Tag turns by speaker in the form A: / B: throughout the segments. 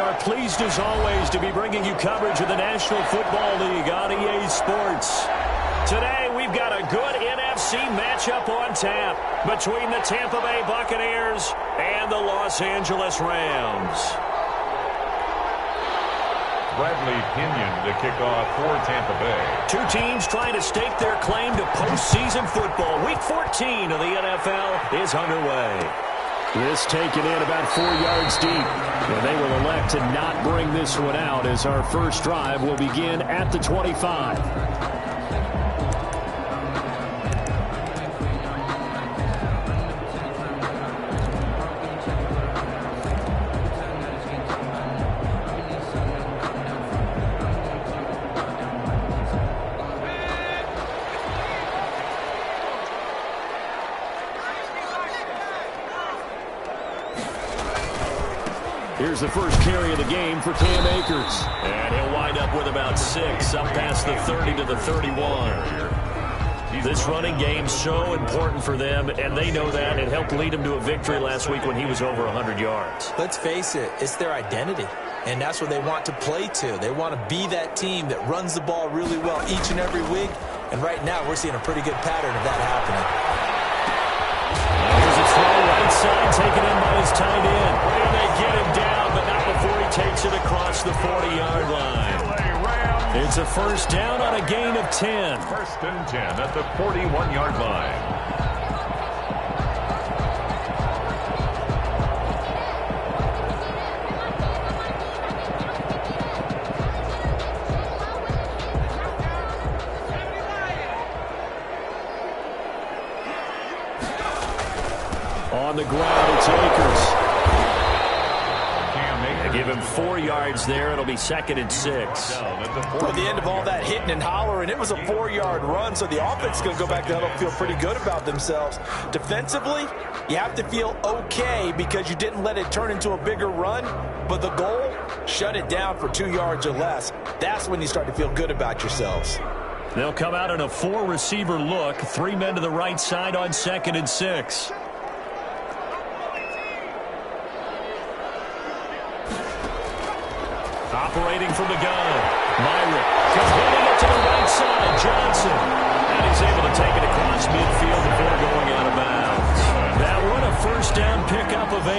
A: are pleased as always to be bringing you coverage of the National Football League on EA Sports. Today we've got a good NFC matchup on tap between the Tampa Bay Buccaneers and the Los Angeles Rams.
B: Bradley Pinion to kick off for Tampa Bay.
A: Two teams trying to stake their claim to postseason football. Week 14 of the NFL is underway. This taken in about 4 yards deep. And they will elect to not bring this one out as our first drive will begin at the 25. Here's the first carry of the game for Cam Akers. And he'll wind up with about 6, up past the 30 to the 31. This running game's so important for them, and they know that. It helped lead them to a victory last week when he was over 100 yards.
C: Let's face it, it's their identity, and that's what they want to play to. They want to be that team that runs the ball really well each and every week, and right now we're seeing a pretty good pattern of that happening.
A: Here's a throw right side, taken in by his tight end. And they get him down, but not before he takes it across the 40-yard line. It's a first down on a gain of 10.
B: First and 10 at the 41-yard line.
A: On the ground, it's Akers. They give him 4 yards there. It'll be 2nd and 6.
C: At the end of all that hitting and hollering, it was a 4-yard run, so the offense is going to go back there and feel pretty good about themselves. Defensively, you have to feel okay because you didn't let it turn into a bigger run, but the goal, shut it down for 2 yards or less. That's when you start to feel good about yourselves.
A: They'll come out in a 4-receiver look. 3 men to the right side on 2nd and 6. Operating from the gun. Myrick completing it to the right side. Johnson. And he's able to take it across midfield before going out of bounds. That one a first down pickup of 8.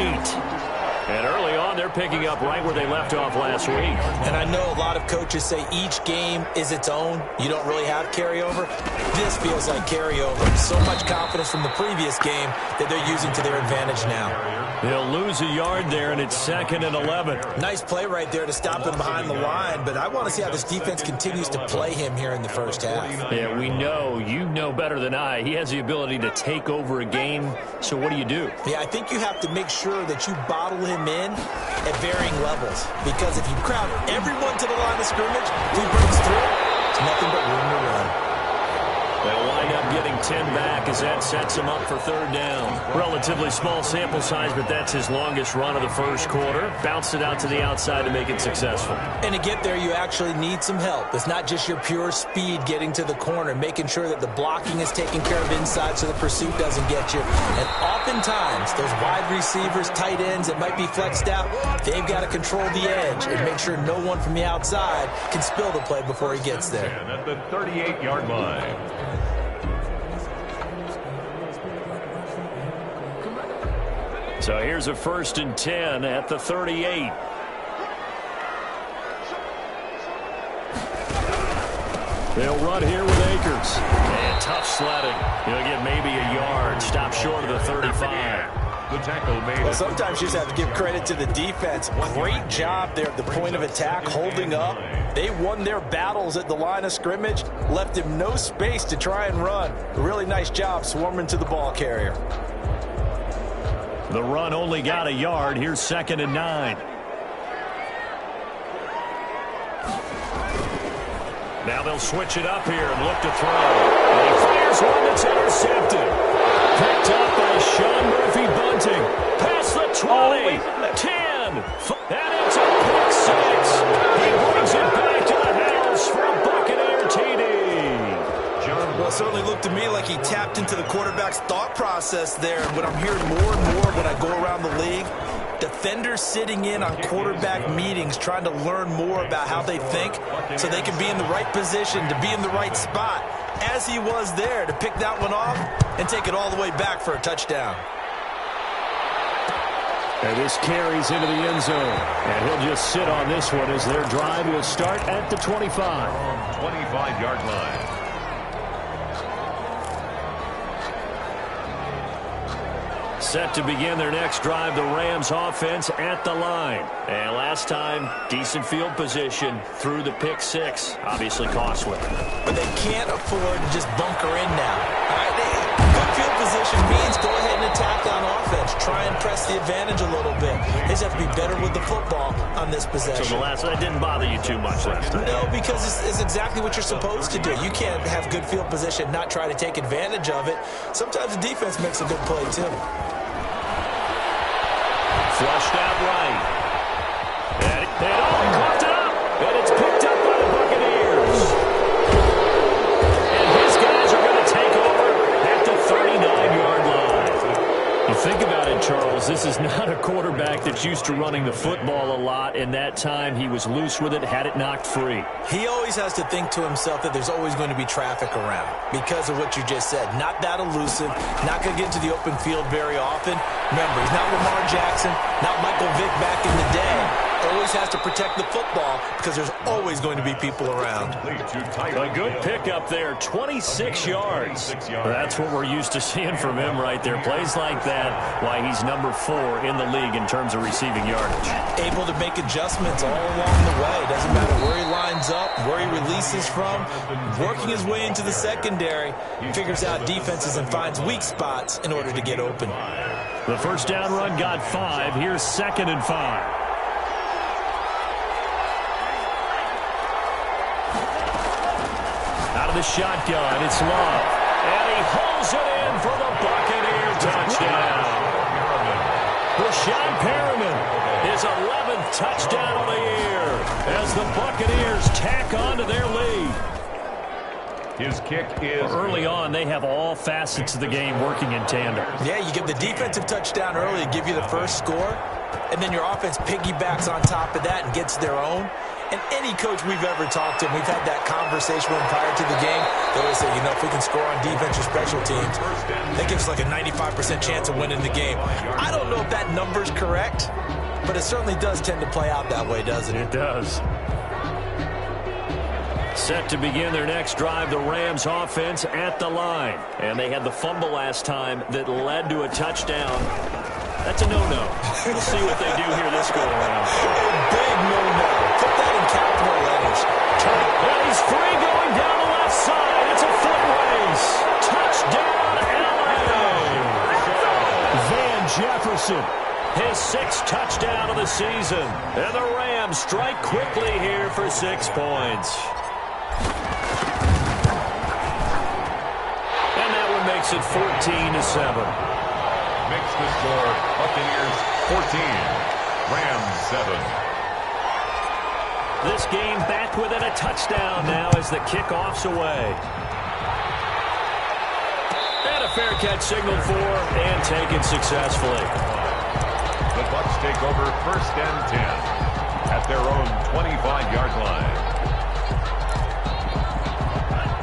A: And early on, they're picking up right where they left off last week.
C: And I know a lot of coaches say each game is its own. You don't really have carryover. This feels like carryover. So much confidence from the previous game that they're using to their advantage now.
A: They'll lose a yard there, and it's 2nd and 11.
C: Nice play right there to stop him behind the line, but I want to see how this defense continues to play him here in the first half.
A: Yeah, we know. You know better than I. He has the ability to take over a game, so what do you do?
C: Yeah, I think you have to make sure that you bottle him in at varying levels, because if you crowd everyone to the line of scrimmage, if he breaks through, it's nothing but room to run.
A: They'll wind up getting 10 back as that sets him up for 3rd down. Relatively small sample size, but that's his longest run of the first quarter. Bounced it out to the outside to make it successful.
C: And to get there, you actually need some help. It's not just your pure speed getting to the corner, making sure that the blocking is taken care of inside so the pursuit doesn't get you. And oftentimes, those wide receivers, tight ends that might be flexed out, they've got to control the edge and make sure no one from the outside can spill the play before he gets there.
B: And at the 38-yard line.
A: So here's a 1st and 10 at the 38. They'll run here with Akers. And tough sledding. He'll get maybe a yard. Stop short of the 35.
B: The tackle made.
C: Well, sometimes you just have to give credit to the defense. Great job there at the point of attack, holding up. They won their battles at the line of scrimmage, left him no space to try and run. A really nice job swarming to the ball carrier.
A: The run only got a yard. Here's 2nd and 9. Now they'll switch it up here and look to throw. And he fires one that's intercepted. Picked up by Sean Murphy-Bunting. Past the 20, 10, and it's a pick 6. He brings it back to the house for a Buccaneer TD.
C: Well, it certainly looked to me like he tapped into the quarterback's thought process there. What I'm hearing more and more when I go around the league, Defenders sitting in on quarterback meetings trying to learn more about how they think so they can be in the right position to be in the right spot, as he was there to pick that one off and take it all the way back for a touchdown.
A: And this carries into the end zone. And he'll just sit on this one as their drive will start at the 25.
B: 25-yard line.
A: Set to begin their next drive, the Rams offense at the line. And last time, decent field position through the pick six. Obviously costly.
C: But they can't afford to just bunker in now. All right, good field position means go ahead and attack on offense. Try and press the advantage a little bit. They just have to be better with the football on this possession.
A: So that didn't bother you too much last time?
C: No, because it's exactly what you're supposed to do. You can't have good field position, not try to take advantage of it. Sometimes the defense makes a good play, too.
A: Flushed out right. And coughed it up. And it's picked up by the Buccaneers. And his guys are going to take over at the 39-yard line. You think about it, Charles, this is not a quarterback that's used to running the football a lot. In that time, he was loose with it, had it knocked free.
C: He always has to think to himself that there's always going to be traffic around because of what you just said. Not that elusive, not going to get into the open field very often. Remember, he's not Lamar Jackson, not Michael Vick back in the day. Always has to protect the football because there's always going to be people around.
A: A good pickup there, 26 yards. That's what we're used to seeing from him right there. Plays like that, why he's number 4 in the league in terms of receiving yardage.
C: Able to make adjustments all along the way. Doesn't matter where he lines up, where he releases from. Working his way into the secondary, figures out defenses and finds weak spots in order to get open.
A: The first down run got 5. Here's 2nd and 5. Out of the shotgun, it's Love. And he holds it in for the Buccaneer touchdown. Breshad Perriman, his 11th touchdown of the year as the Buccaneers tack on to their lead.
B: His kick is
A: early on. They have all facets of the game working in tandem.
C: Yeah, you get the defensive touchdown early, give you the first score, and then your offense piggybacks on top of that and gets their own. And any coach we've ever talked to, we've had that conversation with them prior to the game. They always say, if we can score on defense or special teams, that gives us like a 95% chance of winning the game. I don't know if that number's correct, but it certainly does tend to play out that way, doesn't it?
A: It does. Set to begin their next drive, the Rams offense at the line. And they had the fumble last time that led to a touchdown. That's a no-no. We'll see what they do here this go-around.
C: A big no-no. Put that in capital letters.
A: And he's free going down the left side. It's a foot race. Touchdown, LA. Van Jefferson, his 6th touchdown of the season. And the Rams strike quickly here for 6 points. And that one makes it 14-7.
B: Makes the score Buccaneers 14, Rams 7.
A: This game back within a touchdown now as the kickoff's away. And a fair catch signaled for and taken successfully.
B: The Bucs take over 1st and 10 at their own 25-yard line.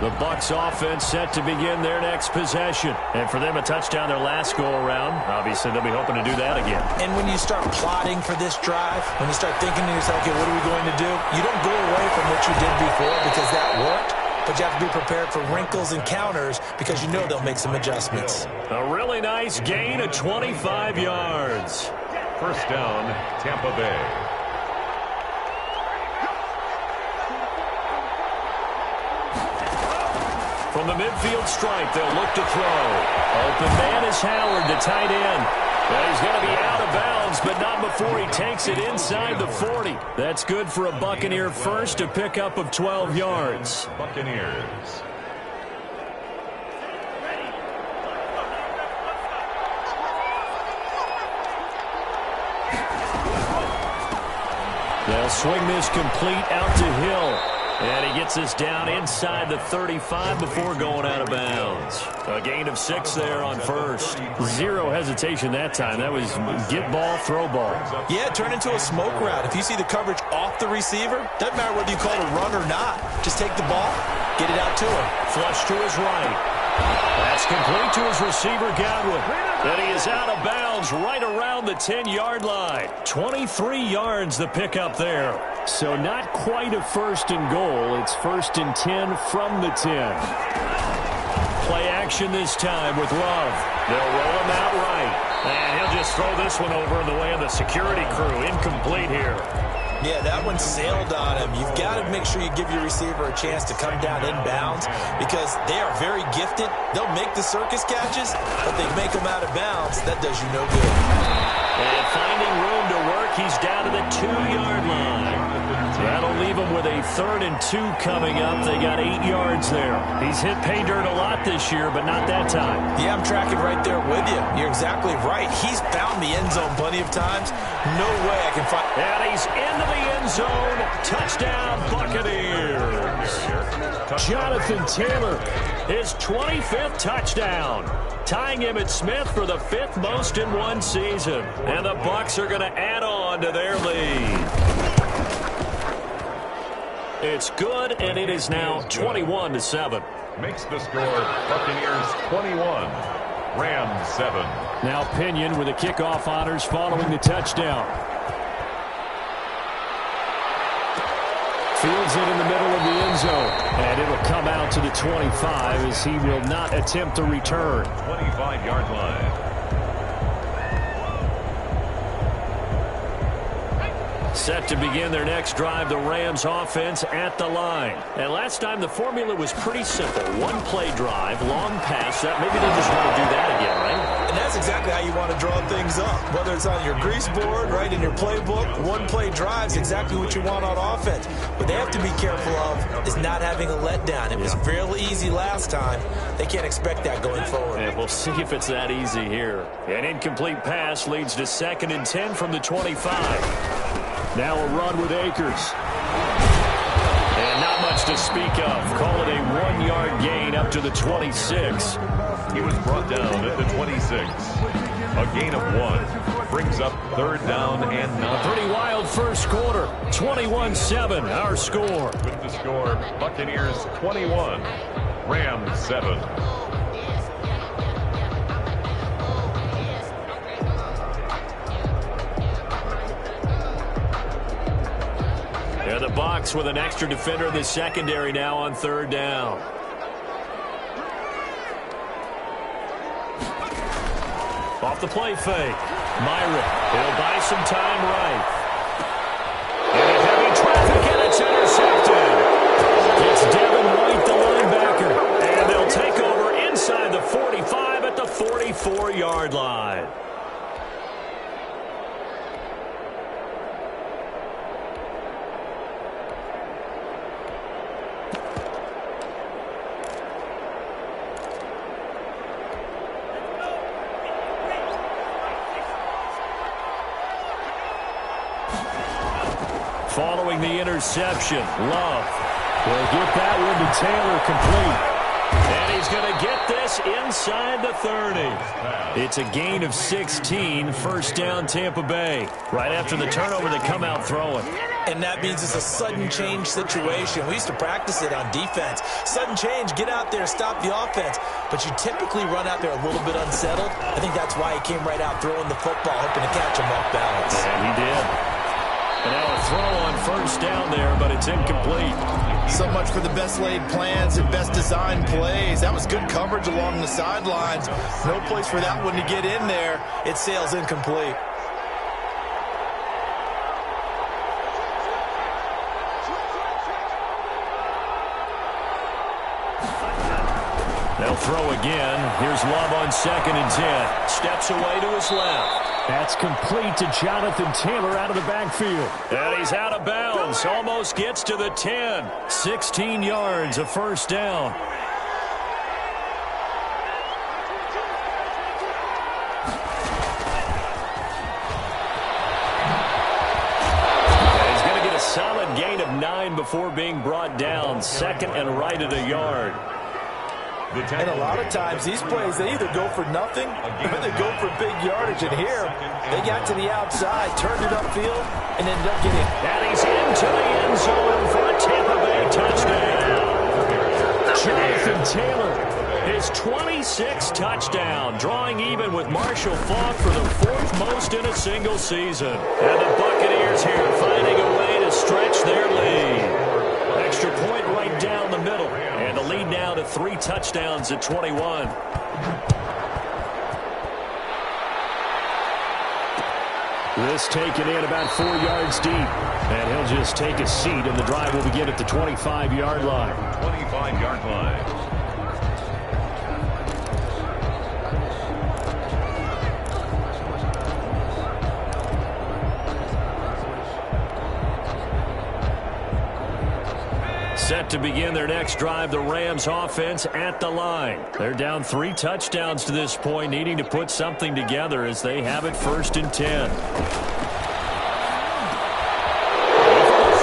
A: The Bucs offense set to begin their next possession. And for them, a touchdown their last go-around. Obviously, they'll be hoping to do that again.
C: And when you start plotting for this drive, when you start thinking to yourself, okay, what are we going to do? You don't go away from what you did before because that worked. But you have to be prepared for wrinkles and counters because you know they'll make some adjustments.
A: A really nice gain of 25 yards.
B: First down, Tampa Bay.
A: From the midfield stripe, they'll look to throw. Open man is Howard, the tight end. Well, he's going to be out of bounds, but not before he takes it inside the 40. That's good for a Buccaneer first, a pickup of 12 yards.
B: Buccaneers.
A: They'll swing this complete out to Hill. And he gets this down inside the 35 before going out of bounds. A gain of 6 there on first.
D: Zero hesitation that time. That was get ball, throw ball.
C: Yeah, turn into a smoke route. If you see the coverage off the receiver, doesn't matter whether you call it a run or not. Just take the ball, get it out to him.
A: Flush to his right. That's complete to his receiver, Godwin. And he is out of bounds right around the 10-yard line. 23 yards the pickup there.
D: So not quite a first and goal. It's first and 10 from the 10.
A: Play action this time with Love. They'll roll him out right. And he'll just throw this one over in the way of the security crew. Incomplete here.
C: Yeah, that one sailed on him. You've got to make sure you give your receiver a chance to come down inbounds because they are very gifted. They'll make the circus catches, but they make them out of bounds. That does you no good.
A: And finding room to work, he's down to the 2-yard line. That'll leave him with a 3rd and 2 coming up. They got 8 yards there. He's hit pay dirt a lot this year, but not that time.
C: Yeah, I'm tracking right there with you. You're exactly right. He's found the end zone plenty of times. No way I can find...
A: And he's into the end zone. Touchdown, Buccaneers. Jonathan Taylor, his 25th touchdown. Tying him at Smith for the 5th most in one season. And the Bucs are going to add on to their lead. It's good, and it is now 21-7.
B: Makes the score Buccaneers 21, Rams 7.
D: Now Pinion with the kickoff honors following the touchdown. Fields it in the middle of the end zone, and it'll come out to the 25 as he will not attempt a return.
B: 25-yard line.
A: Set to begin their next drive, the Rams offense at the line. And last time the formula was pretty simple. One play drive, long pass. Maybe they just want to do that again, right?
C: And that's exactly how you want to draw things up. Whether it's on your grease board, right, in your playbook, one play drive is exactly what you want on offense. What they have to be careful of is not having a letdown. It was fairly easy last time. They can't expect that going forward.
A: And we'll see if it's that easy here. An incomplete pass leads to 2nd and 10 from the 25.
D: Now a run with Akers.
A: And not much to speak of. Call it a 1-yard gain up to the 26.
B: He was brought down at the 26. A gain of 1. Brings up 3rd down and 9.
A: Pretty wild first quarter. 21-7, our score.
B: With the score, Buccaneers 21, Rams 7.
A: And the Bucs with an extra defender in the secondary now on 3rd down. Off the play fake. Myron, he'll buy some time right. And a heavy traffic, and it's intercepted. It's Devin White, the linebacker. And they'll take over inside the 45 at the 44-yard line. Following the interception, Love will get that one to Taylor complete. And he's going to get this inside the 30. It's a gain of 16, 1st down Tampa Bay. Right after the turnover, they come out throwing.
C: And that means it's a sudden change situation. We used to practice it on defense. Sudden change, get out there, stop the offense. But you typically run out there a little bit unsettled. I think that's why he came right out throwing the football, hoping to catch him off balance.
A: And he did. And now a throw on 1st down there, but it's incomplete.
C: So much for the best laid plans and best designed plays. That was good coverage along the sidelines. No place for that one to get in there. It sails incomplete.
A: They'll throw again. Here's Love on 2nd and 10. Steps away to his left.
D: That's complete to Jonathan Taylor out of the backfield.
A: And he's out of bounds. Almost gets to the 10. 16 yards, a 1st down. And he's going to get a solid
D: gain of 9 before being brought down. Second and right at a yard.
C: And a lot of times these plays, they either go for nothing or they go for big yardage. And here, they got to the outside, turned it upfield, and ended up getting it.
D: And he's into the end zone for a Tampa Bay touchdown. Jonathan Taylor, his 26th touchdown, drawing even with Marshall Faulk for the 4th most in a single season. And the Buccaneers here finding a way to stretch their lead. Extra point right down the middle. And the lead now to 3 touchdowns at 21. This taken in about 4 yards deep. And he'll just take a seat, and the drive will begin at the 25-yard line.
B: 25-yard line.
D: Set to begin their next drive, the Rams offense at the line. They're down 3 touchdowns to this point, needing to put something together as they have it 1st and 10.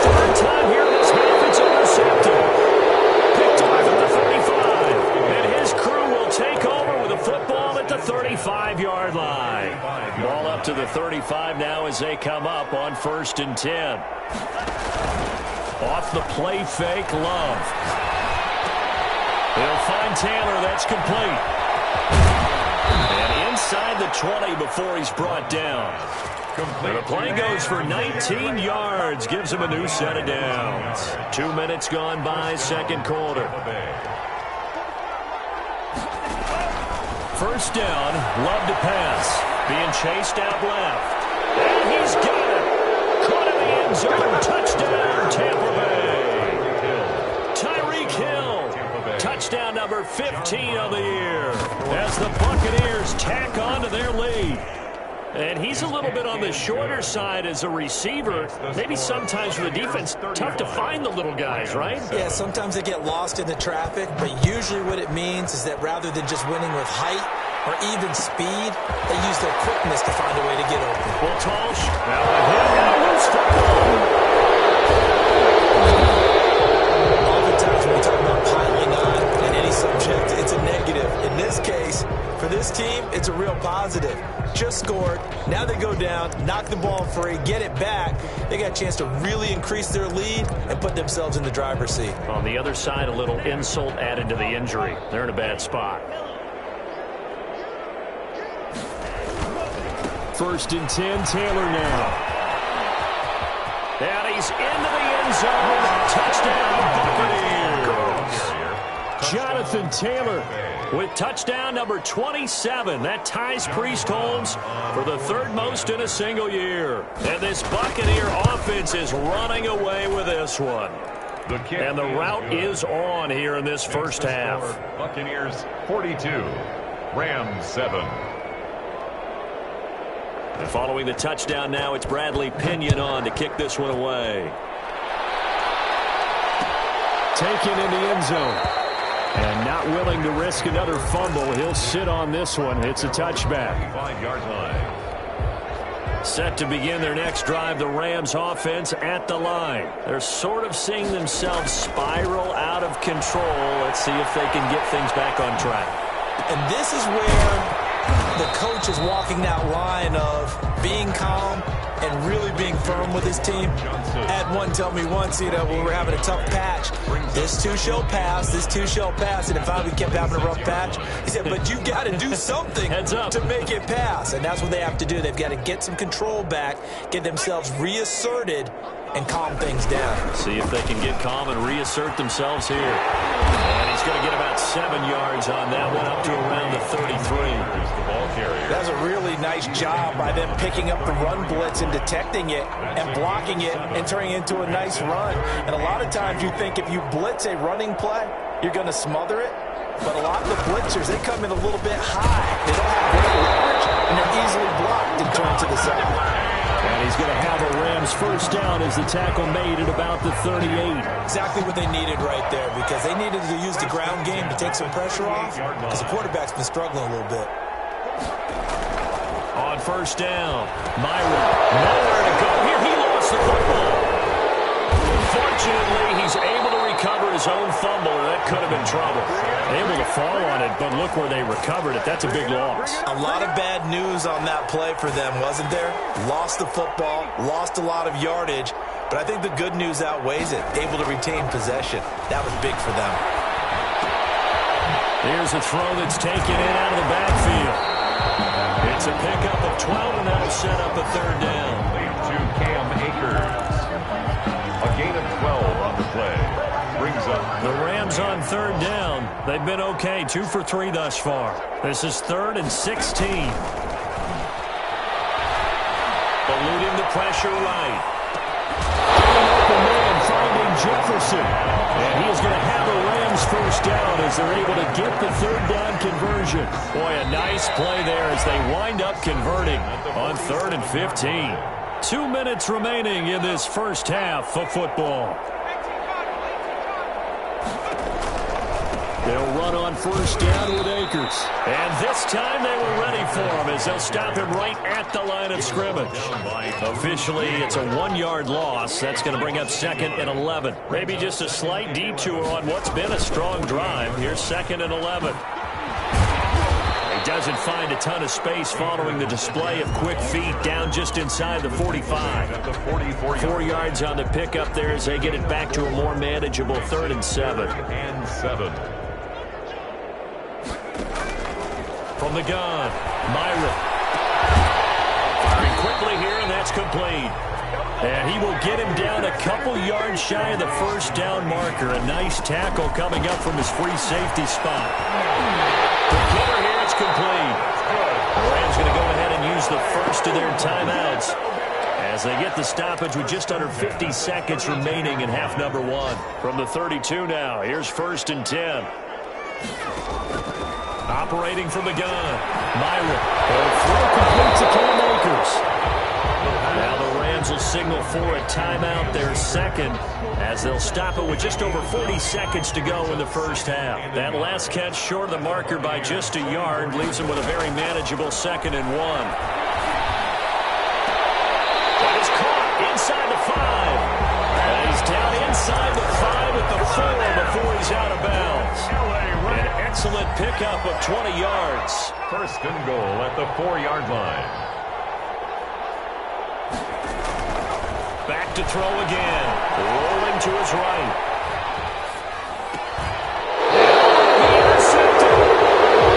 D: Third time here in this half, it's intercepted. Picked off at the 35. And his crew will take over with a football at the 35-yard line. Ball up to the 35 now as they come up on 1st and 10. Off the play fake, Love. He'll find Taylor. That's complete. And inside the 20 before he's brought down. And the play goes for 19 yards. Gives him a new set of downs. 2 minutes gone by, second quarter. First down, Love to pass. Being chased out left. And he's got it. Caught in the end zone. Touchdown, Tampa Bay. Tyreek Hill. Touchdown number 15 of the year. As the Buccaneers tack on to their lead. And he's a little bit on the shorter side as a receiver. Maybe sometimes for the defense, tough to find the little guys, right?
C: Yeah, sometimes they get lost in the traffic, but usually what it means is that rather than just winning with height or even speed, they use their quickness to find a way to get open.
D: Well, Tosh, now a hit and a loose football.
C: Oftentimes when we talk about piling on in any subject, it's a negative. In this case, for this team, it's a real positive. Just scored. Now they go down, knock the ball free, get it back. They got a chance to really increase their lead and put themselves in the driver's seat.
D: On the other side, a little insult added to the injury. They're in a bad spot. 1st and 10, Taylor now. And he's into the end zone. Touchdown, Buccaneers. Jonathan Taylor with touchdown number 27. That ties Priest Holmes for the 3rd most in a single year. And this Buccaneer offense is running away with this one. And the route is on here in this first half.
B: Buccaneers 42, Rams 7.
D: And following the touchdown now, it's Bradley Pinion on to kick this one away. Taken in the end zone. And not willing to risk another fumble. He'll sit on this one. It's a touchback.
B: 5-yard line.
D: Set to begin their next drive, the Rams offense at the line. They're sort of seeing themselves spiral out of control. Let's see if they can get things back on track.
C: And this is where the coach is walking that line of being calm and really being firm with his team. Had one tell me once, when we were having a tough patch, this too shall pass, this too shall pass, and if we kept having a rough patch, he said, but you got to do something to make it pass, and that's what they have to do. They've got to get some control back, get themselves reasserted, and calm things down.
D: See if they can get calm and reassert themselves here. And he's going to get about 7 yards on that one, up to around the 33.
C: That's a really nice job by them picking up the run blitz and detecting it and blocking it and turning it into a nice run. And a lot of times you think if you blitz a running play, you're going to smother it. But a lot of the blitzers, they come in a little bit high. They don't have great leverage, and they're easily blocked and turned to the side.
D: And he's going to have a Rams first down as the tackle made at about the 38.
C: Exactly what they needed right there, because they needed to use the ground game to take some pressure off, because the quarterback's been struggling a little bit.
D: On first down, Myron, nowhere to go here. He lost the football. Fortunately, he's able to recover his own fumble, or that could have been trouble. Able to fall on it, but look where they recovered it. That's a big loss.
C: A lot of bad news on that play for them, wasn't there? Lost the football, lost a lot of yardage, but I think the good news outweighs it. Able to retain possession. That was big for them.
D: Here's a throw that's taken in out of the backfield. It's a pickup of 12, and that'll set up a third down.
B: Lead to Cam Akers. A gain of 12 on the play. Brings up
D: the Rams on third down. They've been okay, 2 for 3 thus far. This is 3rd and 16. Eluding the pressure right. Open man finding Jefferson. And he is going to have a Rams first down as they're able to get the third down conversion. Boy, a nice play there as they wind up converting on 3rd and 15. 2 minutes remaining in this first half of football. They'll run on first down with Akers. And this time they were ready for him as they'll stop him right at the line of scrimmage. Officially, it's a 1-yard loss. That's going to bring up 2nd and 11. Maybe just a slight detour on what's been a strong drive. Here's 2nd and 11. He doesn't find a ton of space following the display of quick feet down just inside the 45. 4 yards on the pickup there as they get it back to a more manageable 3rd and 7. From the gun, Myron. Firing quickly here, and that's complete. And he will get him down a couple yards shy of the first down marker. A nice tackle coming up from his free safety spot. The killer here, it's complete. The Rams going to go ahead and use the first of their timeouts as they get the stoppage with just under 50 seconds remaining in half number 1. From the 32 now, here's 1st and 10. Operating from the gun, Myron. Throw complete to Cam Akers. Now the Rams will signal for a timeout, their 2nd, as they'll stop it with just over 40 seconds to go in the first half. That last catch short of the marker by just a yard leaves them with a very manageable 2nd and 1. That is caught inside the 5. And he's down inside the 5 at the 4 before he's out of bounds. An excellent pickup of 20 yards.
B: 1st and goal at the 4-yard line.
D: Back to throw again. Rolling to his right. Intercepted.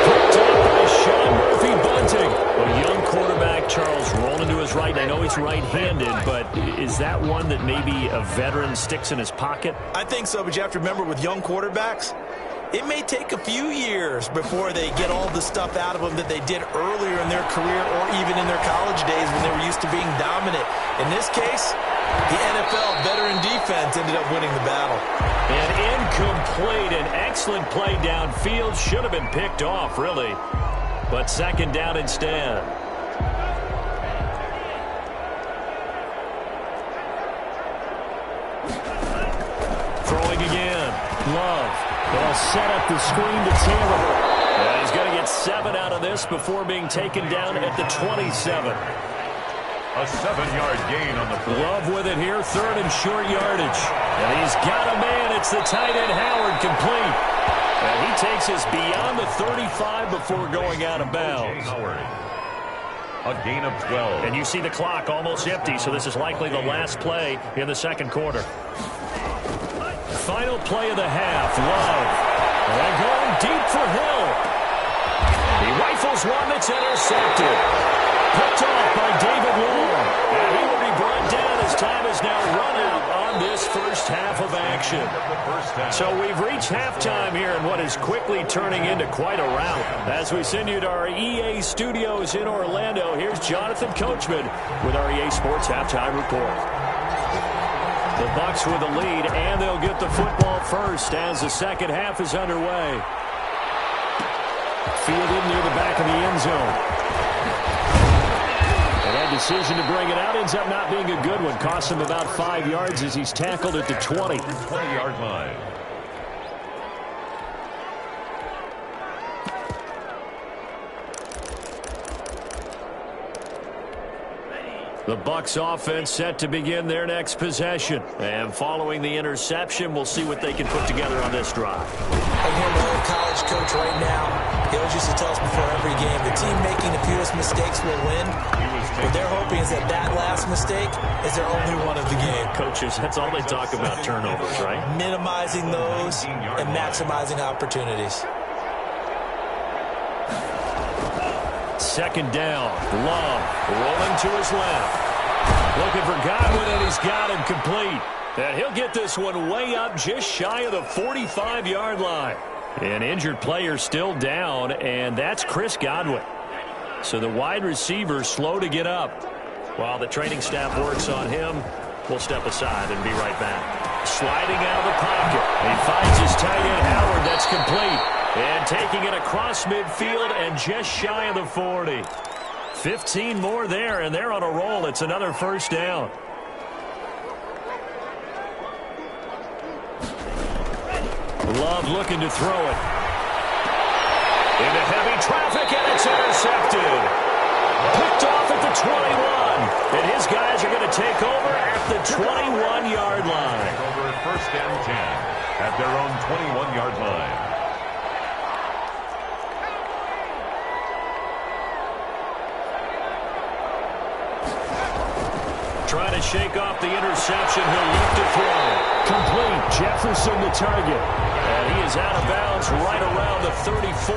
D: Picked up by Sean Murphy-Bunting. A young quarterback, Charles, rolling to his right. I know he's right-handed, but is that one that maybe a veteran sticks in his pocket?
C: I think so, but you have to remember with young quarterbacks, it may take a few years before they get all the stuff out of them that they did earlier in their career or even in their college days when they were used to being dominant. In this case, the NFL veteran defense ended up winning the battle.
D: An incomplete, an excellent play downfield. Should have been picked off, really. But 2nd down instead. Throwing again. Love. They'll set up the screen to Taylor. And he's going to get 7 out of this before being taken down at the 27.
B: A 7-yard gain on the play.
D: Love with it here, 3rd and short yardage. And he's got a man. It's the tight end, Howard, complete. And he takes us beyond the 35 before going out of bounds.
B: A gain of 12.
D: And you see the clock almost empty, so this is likely the last play in the 2nd quarter. Final play of the half, Love. And going deep for Hill. He rifles one that's intercepted. Picked off by David Long. And he will be brought down as time is now run out on this first half of action. So we've reached halftime here in what is quickly turning into quite a rout. As we send you to our EA studios in Orlando, here's Jonathan Coachman with our EA Sports Halftime Report. The Bucs with the lead, and they'll get the football first as the second half is underway. Fielded near the back of the end zone. And that decision to bring it out ends up not being a good one. Costs him about 5 yards as he's tackled at the 20.
B: 20-yard line.
A: The Bucs offense set to begin their next possession. And following the interception, we'll see what they can put together on this drive.
C: I hear my old college coach right now. He always used to tell us before every game, the team making the fewest mistakes will win. What they're hoping is that last mistake is their only one of the game.
A: Coaches, that's all they talk about, turnovers, right?
C: Minimizing those and maximizing opportunities.
A: Second down. Love rolling to his left. Looking for Godwin, and he's got him complete. And he'll get this one way up just shy of the 45-yard line. An injured player still down, and that's Chris Godwin. So the wide receiver slow to get up. While the training staff works on him, we'll step aside and be right back. Sliding out of the pocket. He finds his tight end, Howard. That's complete. And taking it across midfield and just shy of the 40. 15 more there, and they're on a roll. It's another first down. Love looking to throw it. Into heavy traffic, and it's intercepted. Picked off at the 21. And his guys are going to take over at the 21-yard line.
B: Take over at first and 10 at their own 21-yard line.
A: Trying to shake off the interception. He'll look to throw. Complete. Jefferson the target. And he is out of bounds right around the 34.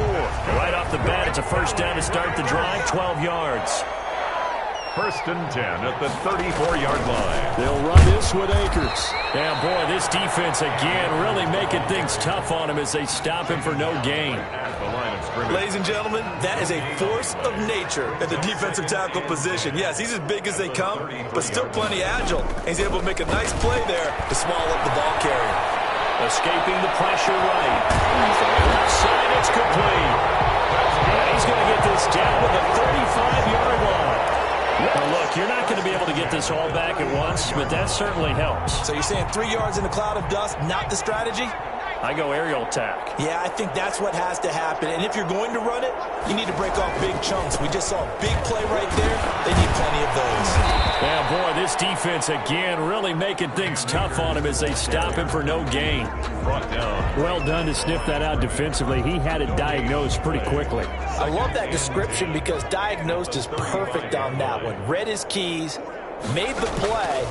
A: Right off the bat, it's a first down to start the drive, 12 yards.
B: First and 10 at the 34-yard line.
A: They'll run this with Akers. And boy, this defense again really making things tough on him as they stop him for no gain.
B: At the line of scrimmage.
C: Ladies and gentlemen, that is a force of nature at the defensive tackle position. Yes, he's as big as they come, but still plenty agile. He's able to make a nice play there to swallow up the ball carrier.
A: Escaping the pressure right. Left side, it's complete. And he's going to get this down to the 35-yard line. Well, look, you're not going to be able to get this all back at once, but that certainly helps.
C: So you're saying 3 yards in a cloud of dust, not the strategy?
A: I go aerial attack.
C: Yeah, I think that's what has to happen. And if you're going to run it, you need to break off big chunks. We just saw a big play right there. They need plenty of those.
A: Yeah, boy, this defense again really making things tough on him as they stop him for no gain.
B: Brought down.
A: Well done to sniff that out defensively. He had it diagnosed pretty quickly.
C: I love that description because diagnosed is perfect on that one. Read his keys, made the play,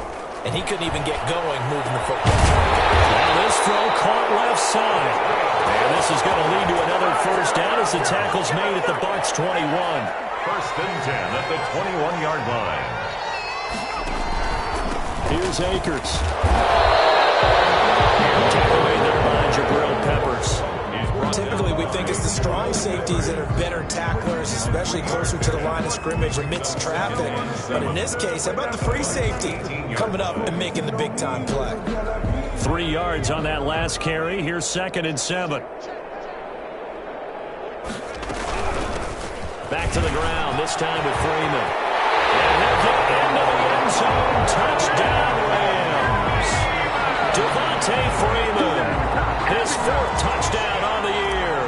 C: and he couldn't even get going moving the football.
A: Now this throw caught left side. And this is going to lead to another first down as the tackle's made at the Bucs 21.
B: First and 10 at the 21-yard line.
A: Here's Akers. Taken away there by Jabril Peppers.
C: Typically, we think it's the strong safeties that are better tacklers, especially closer to the line of scrimmage amidst traffic. But in this case, how about the free safety coming up and making the big-time play?
A: 3 yards on that last carry. Here's 2nd and 7. Back to the ground, this time with Freeman. And they'll get into the end zone. Touchdown, Rams. Devontae Freeman, his 4th touchdown on the year.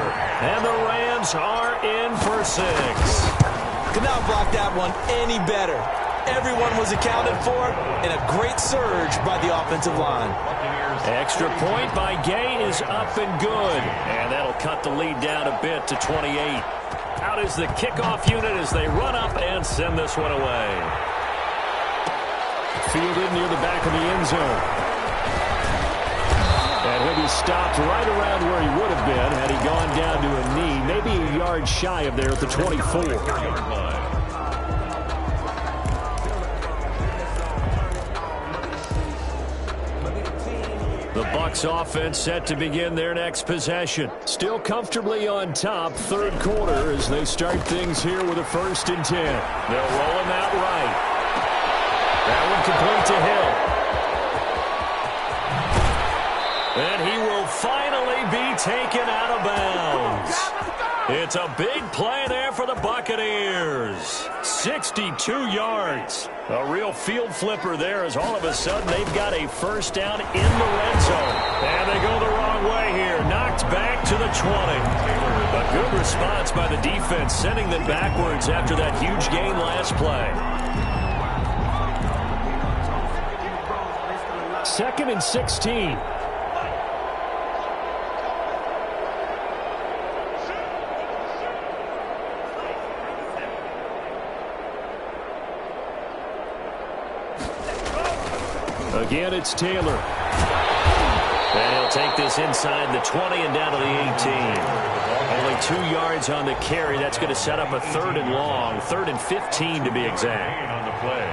A: And the Rams are in for 6.
C: Could not block that one any better. Everyone was accounted for, and a great surge by the offensive line.
A: Extra point by Gay is up and good. And that'll cut the lead down a bit to 28. Out is the kickoff unit as they run up and send this one away. Fielded near the back of the end zone. And he'll be stopped right around where he would have been had he gone down to a knee, maybe a yard shy of there at the 24. The Bucs offense set to begin their next possession. Still comfortably on top, 3rd quarter as they start things here with a 1st and 10. They'll roll him out right. That one complete to Hill. And he will finally be taken out of bounds. It's a big play there for the Buccaneers. 62 yards. A real field flipper there as all of a sudden they've got a first down in the red zone. And they go the wrong way here. Knocked back to the 20. A good response by the defense, sending them backwards after that huge gain last play.
D: 2nd and 16. Again, it's Taylor. And he'll take this inside the 20 and down to the 18. Only 2 yards on the carry. That's going to set up a 3rd and long. 3rd and 15 to be exact.
B: On the play.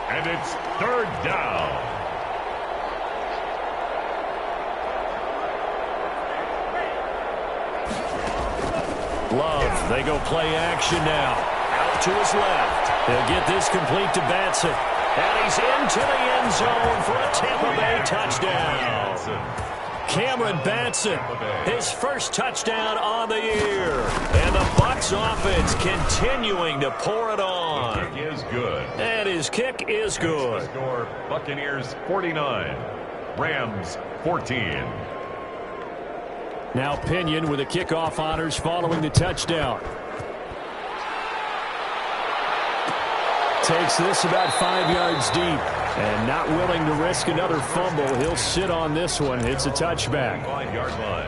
B: And it's 3rd down.
D: Love, they go play action now. Out to his left. He'll get this complete to Batson. And he's into the end zone for a Tampa Bay touchdown. Cameron Batson, his first touchdown on the year. And the Bucs offense continuing to pour it on.
B: The kick is good.
D: And his kick is good.
B: Score, Buccaneers 49, Rams 14.
D: Now Pinion with the kickoff honors following the touchdown. Takes this about 5 yards deep. And not willing to risk another fumble. He'll sit on this one. It's a touchback.
B: 5-yard line.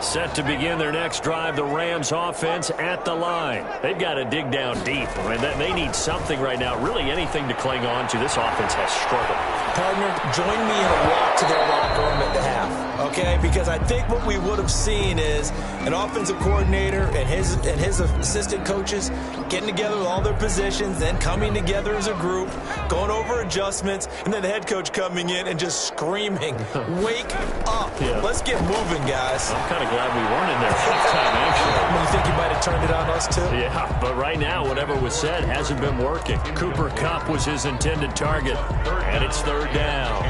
D: Set to begin their next drive, the Rams offense at the line. They've got to dig down deep. I mean, they need something right now, really anything to cling on to. This offense has struggled.
C: Partner, join me in a walk to their locker room at the half, okay? Because I think what we would have seen is an offensive coordinator and his assistant coaches getting together with all their positions, then coming together as a group, going over adjustments, and then the head coach coming in and just screaming, wake up.
D: Yeah.
C: Let's get moving, guys.
D: I'm kind of glad we weren't in there halftime, actually.
C: You think you might have turned it on us, too?
D: Yeah, but right now, whatever was said hasn't been working. Cooper Kupp was his intended target, and it's 3rd down.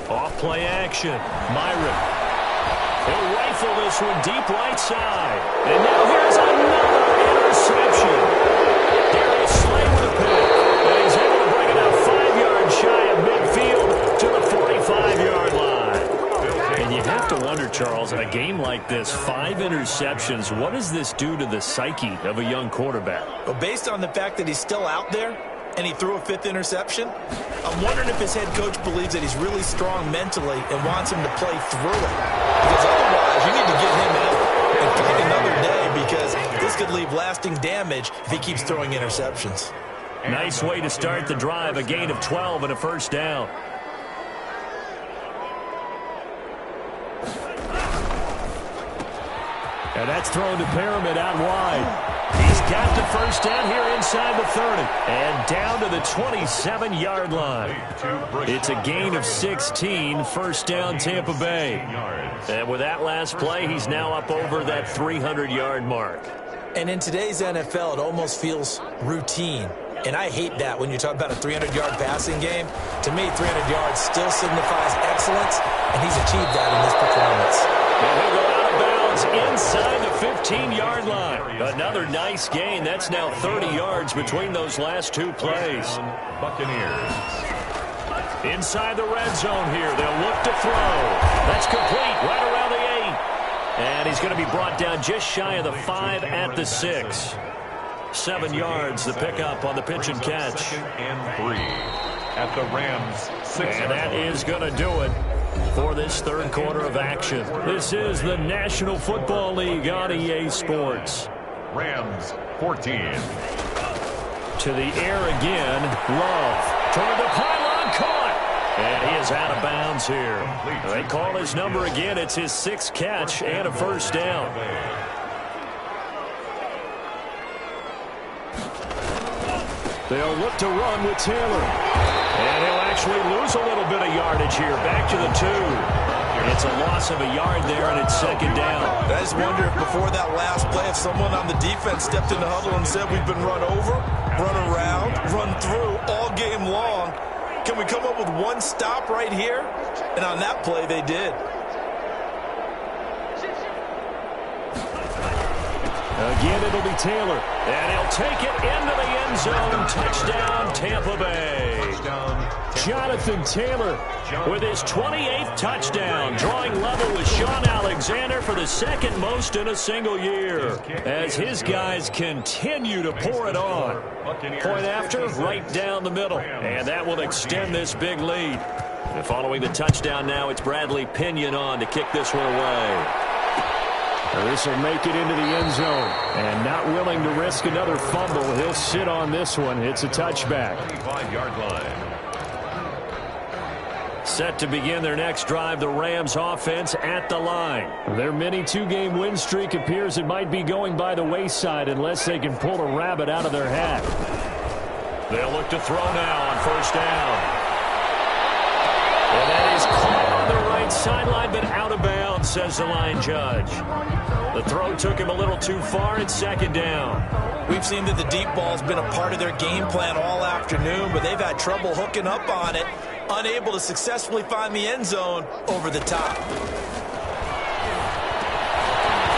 D: Off play action. Myron. He'll rifle this one deep right side. And now here's another interception. Darius Slay with a pick. And he's able to bring it up 5 yards shy of midfield to the 45-yard line. And you have to wonder, Charles, a game like this, 5 interceptions, what does this do to the psyche of a young quarterback?
C: Well, based on the fact that he's still out there and he threw a 5th interception, I'm wondering if his head coach believes that he's really strong mentally and wants him to play through it. Because otherwise, you need to get him out and fight another day, because this could leave lasting damage if he keeps throwing interceptions.
D: Nice way to start the drive, a gain of 12 and a 1st down. And that's thrown to Pyramid out wide. He's got the 1st down here inside the 30. And down to the 27-yard line. It's a gain of 16, 1st down Tampa Bay. And with that last play, he's now up over that 300-yard mark.
C: And in today's NFL, it almost feels routine. And I hate that when you talk about a 300-yard passing game. To me, 300 yards still signifies excellence, and he's achieved that in this performance.
D: And he'll go out of bounds inside the 15-yard line. Another nice gain. That's now 30 yards between those last 2 plays.
B: Buccaneers.
D: Inside the red zone here. They'll look to throw. That's complete right around the 8. And he's going to be brought down just shy of the 5 at the 6. 7 yards, the pickup on the pitch and catch.
B: 2nd and 3 at the Rams 6.
D: And that is going to do it for this 3rd quarter of action. This is the National Football League on EA Sports.
B: Rams 14.
D: To the air again. Love. Toward the pylon, caught. And he is out of bounds here. They call his number again. It's his 6th catch and a 1st down. They'll look to run with Taylor. And he'll actually lose a little bit of yardage here. Back to the 2. It's a loss of a yard there, and it's 2nd down.
C: I just wonder if before that last play, if someone on the defense stepped in the huddle and said, we've been run over, run around, run through all game long. Can we come up with one stop right here? And on that play, they did.
A: Again, it'll be Taylor. And he'll take it into the end zone. Touchdown, Tampa Bay. Jonathan Taylor with his 28th touchdown, drawing level with Sean Alexander for the second most in a single year, as his guys continue to pour it on. Point after, right down the middle, and that will extend this big lead. And following the touchdown now, it's Bradley Pinion on to kick this one away. This will make it into the end zone, and not willing to risk another fumble. He'll sit on this one. It's a touchback.
B: 25-yard line.
A: Set to begin their next drive, the Rams offense at the line. Their mini two-game win streak appears it might be going by the wayside unless they can pull a rabbit out of their hat. They'll look to throw now on first down. And that is caught on the right sideline, but out of bounds, says the line judge. The throw took him a little too far. It's second down.
C: We've seen that the deep ball's been a part of their game plan all afternoon, but they've had trouble hooking up on it, unable to successfully find the end zone over the top.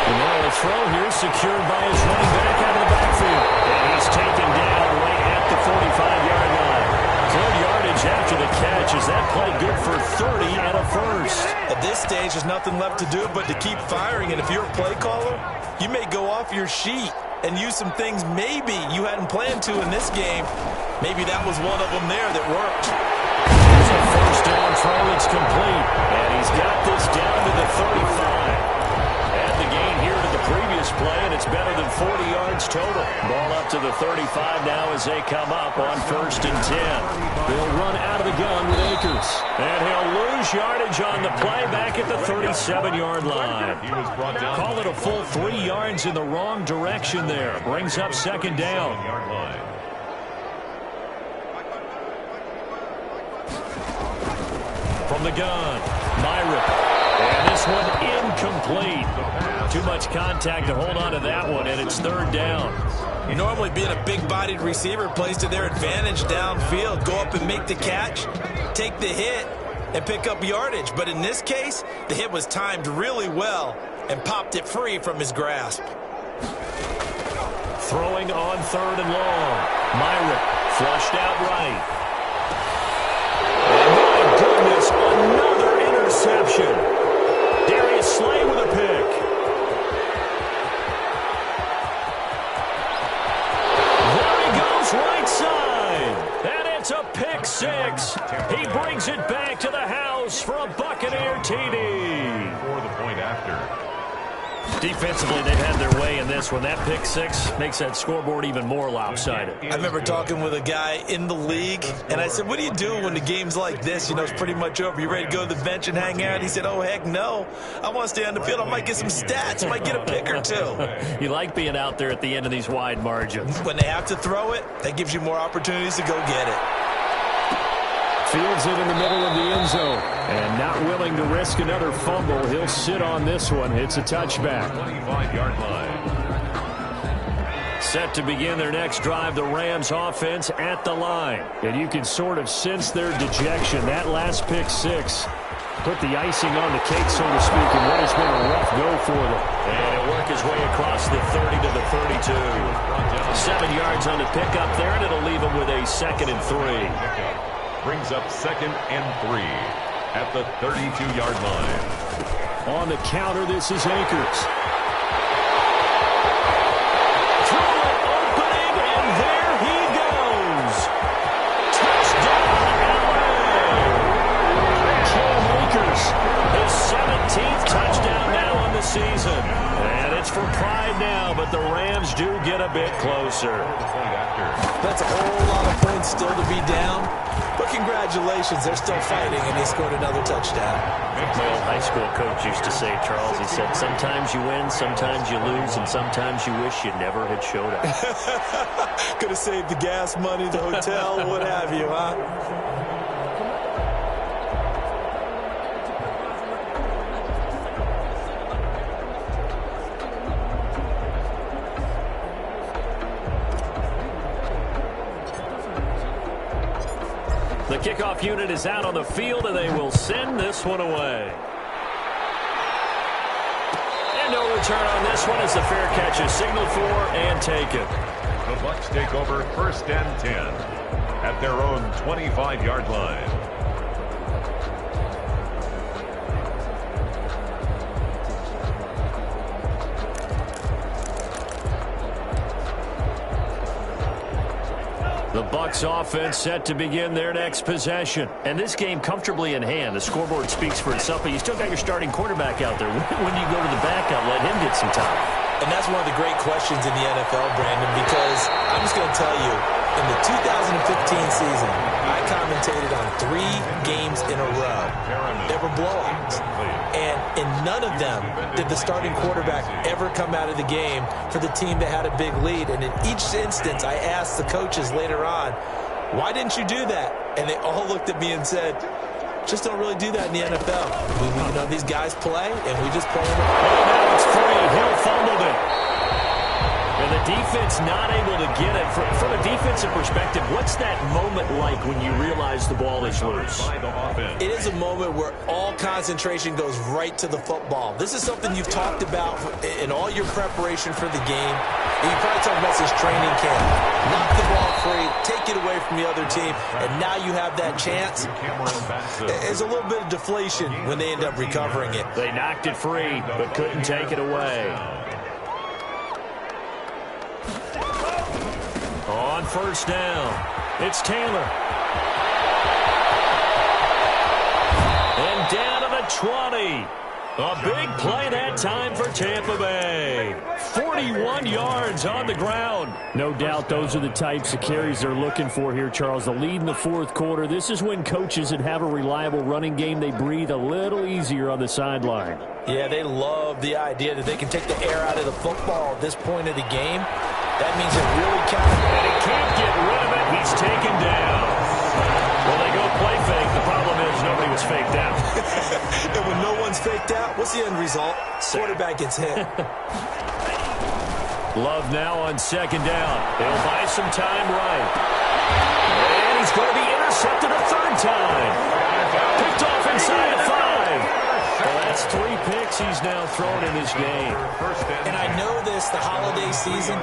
A: And now the throw here secured by his running back out of the backfield. And he's taken down right at the 45-yard line. Good yardage after the catch. Is that play good for 30 and a first?
C: At this stage, there's nothing left to do but to keep firing. And if you're a play caller, you may go off your sheet and use some things maybe you hadn't planned to in this game. Maybe that was one of them there that worked.
A: There's a first down throw. It's complete. And he's got this down to the 35. Add the gain here to the previous play, and it's better than 40 yards total. Ball up to the 35 now as they come up on first and 10. They'll run out of the gun with Akers. And he'll lose yardage on the play back at the 37-yard line. Call it a full 3 yards in the wrong direction there. Brings up second down. From the gun, Myrick. And this one incomplete. Too much contact to hold on to that one, and it's third down.
C: Normally being a big-bodied receiver plays to their advantage downfield. Go up and make the catch, take the hit, and pick up yardage. But in this case, the hit was timed really well and popped it free from his grasp.
A: Throwing on third and long. Myrick flushed out right. And my goodness, another interception. Darius Slay with a pick. There he goes, right side. And it's a pick six. He brings it back to the house for a Buccaneer TD.
B: For the point after.
A: Defensively, they've had their way in this one. That pick six makes that scoreboard even more lopsided.
C: I remember talking with a guy in the league, and I said, what do you do when the game's like this? You know, it's pretty much over. You ready to go to the bench and hang out? He said, oh, heck no. I want to stay on the field. I might get some stats. I might get a pick or two.
A: You like being out there at the end of these wide margins.
C: When they have to throw it, that gives you more opportunities to go get it.
A: Fields it in the middle of the end zone. And not willing to risk another fumble. He'll sit on this one. It's a touchback.
B: 25-yard line.
A: Set to begin their next drive, the Rams offense at the line. And you can sort of sense their dejection. That last pick six put the icing on the cake, so to speak, in what has been a rough go for them. And it'll work his way across the 30 to the 32. 7 yards on the pickup there, and it'll leave him with a 2nd and 3.
B: Brings up 2nd and 3 at the 32-yard line.
A: On the counter, this is Akers. Throw it opening, and there he goes. Touchdown, LA. Cam Akers, his 17th touchdown now on the season. And it's for pride now, but the Rams do get a bit closer.
C: That's a whole lot of points still to be down. But congratulations, they're still fighting, and they scored another touchdown.
A: My old high school coach used to say, Charles, he said, sometimes you win, sometimes you lose, and sometimes you wish you never had showed up.
C: Could have saved the gas money, the hotel, what have you, huh?
A: The kickoff unit is out on the field, and they will send this one away. And
D: no return on this one as the fair catch is signaled for and taken.
B: The Bucs take over 1st and 10 at their own 25-yard line.
D: The Bucs offense set to begin their next possession. And this game comfortably in hand. The scoreboard speaks for itself, but you still got your starting quarterback out there. When do you go to the backup, let him get some time?
C: And that's one of the great questions in the NFL, Brandon, because I'm just going to tell you, in the 2015 season, I commentated on 3 games in a row that were blowouts. And in none of them did the starting quarterback ever come out of the game for the team that had a big lead. And in each instance, I asked the coaches later on, why didn't you do that? And they all looked at me and said, just don't really do that in the NFL. You know, these guys play, and we just play them.
D: Oh, now it's free. Hill fumbled it. And the defense not able to get it. From a defensive perspective, what's that moment like when you realize the ball is loose?
C: It is a moment where all concentration goes right to the football. This is something you've talked about in all your preparation for the game. You probably talked about this training camp. Knock the ball free, take it away from the other team, and now you have that chance. There's a little bit of deflation when they end up recovering it.
D: They knocked it free, but couldn't take it away. On 1st down, it's Taylor. And down to the 20. A big play that time for Tampa Bay. 41 yards on the ground. No doubt those are the types of carries they're looking for here, Charles. The lead in the 4th quarter. This is when coaches that have a reliable running game, they breathe a little easier on the sideline.
C: Yeah, they love the idea that they can take the air out of the football at this point of the game. That means it really counts.
D: And he can't get rid of it. He's taken down. Well, they go play fake. The problem is nobody was faked out.
C: And when no one's faked out, what's the end result? Quarterback gets hit.
D: Love now on 2nd down. They'll buy some time right. And he's going to be intercepted a 3rd time. Picked off inside the 5. Well, that's 3 picks he's now thrown in this game.
C: And I know this, the holiday season,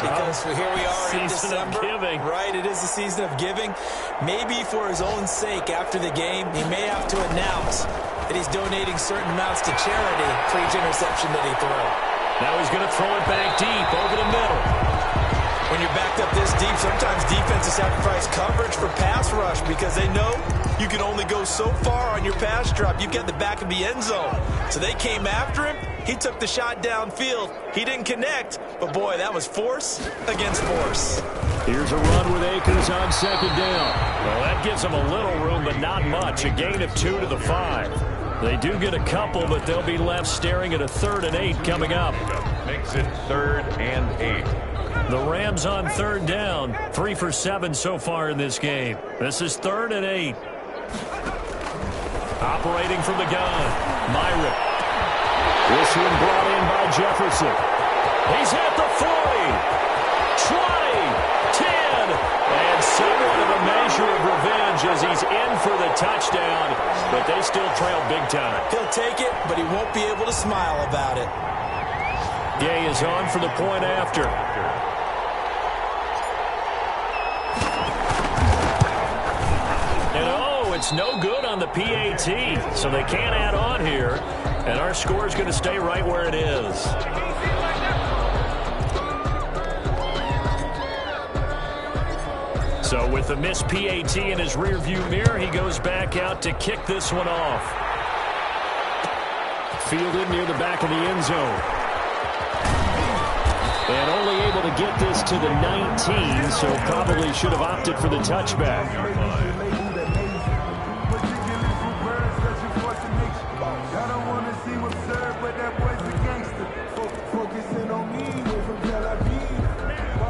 C: because here we are in December.
D: Season of giving.
C: Right, it is the season of giving. Maybe for his own sake after the game, he may have to announce that he's donating certain amounts to charity for each interception that he threw.
D: Now he's going to throw it back deep over the middle.
C: When you're backed up this deep, sometimes defenses sacrifice coverage for pass rush because they know you can only go so far on your pass drop. You've got the back of the end zone. So they came after him. He took the shot downfield. He didn't connect, but boy, that was force against force.
D: Here's a run with Akers on 2nd down. Well, that gives them a little room, but not much. A gain of 2 to the 5. They do get a couple, but they'll be left staring at a 3rd and 8 coming up.
B: Makes it 3rd and 8.
D: The Rams on 3rd down. 3 for 7 so far in this game. This is 3rd and 8. Operating from the gun, Myrick. This one brought in by Jefferson. He's at the 40, 20, 10, and somewhat of a measure of revenge as he's in for the touchdown, but they still trail big time.
C: He'll take it, but he won't be able to smile about it.
D: Gay is on for the point after. It's no good on the PAT, so they can't add on here, and our score is going to stay right where it is. So with the missed PAT in his rearview mirror, he goes back out to kick this one off. Fielded near the back of the end zone. And only able to get this to the 19, so probably should have opted for the touchback.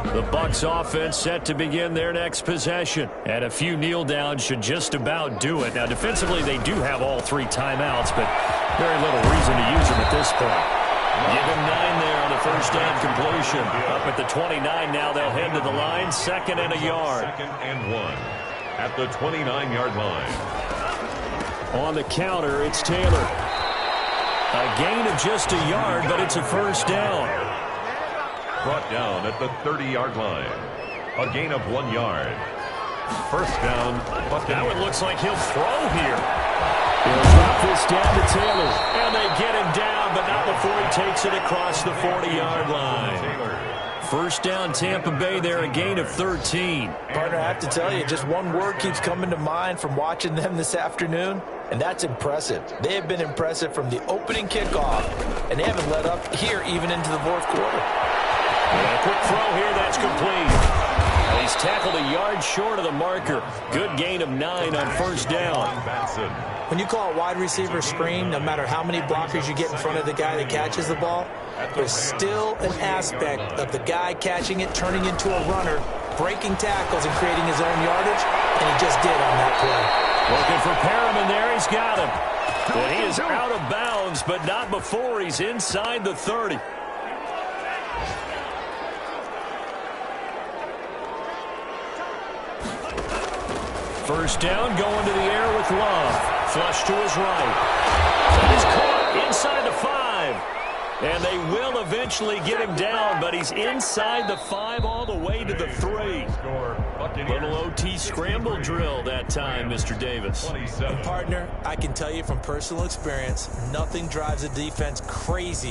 D: The Bucs offense set to begin their next possession. And a few kneel downs should just about do it. Now, defensively, they do have all 3 timeouts, but very little reason to use them at this point. Give him 9 there on the 1st down completion. Up at the 29 now, they'll head to the line. 2nd and a yard.
B: 2nd and 1 at the 29-yard line.
D: On the counter, it's Taylor. A gain of just a yard, but it's a first down.
B: Brought down at the 30-yard line. A gain of 1 yard. First down.
D: Now it looks like he'll throw here. He'll drop this down to Taylor. And they get him down, but not before he takes it across the 40-yard line. First down, Tampa Bay there, a gain of 13.
C: Partner, I have to tell you, just one word keeps coming to mind from watching them this afternoon, and that's impressive. They have been impressive from the opening kickoff, and they haven't let up here even into the fourth quarter.
D: And a quick throw here, that's complete. And he's tackled a yard short of the marker. Good gain of 9 on first down.
C: When you call a wide receiver screen, no matter how many blockers you get in front of the guy that catches the ball, there's still an aspect of the guy catching it, turning into a runner, breaking tackles and creating his own yardage, and he just did on that play.
D: Looking for Perriman there, he's got him. And he is out of bounds, but not before he's inside the 30. First down, going to the air with Love. Flush to his right. And he's caught inside the 5. And they will eventually get him down, but he's inside the 5 all the way to the 3. Little OT scramble drill that time, Mr. Davis.
C: And partner, I can tell you from personal experience, nothing drives a defense crazy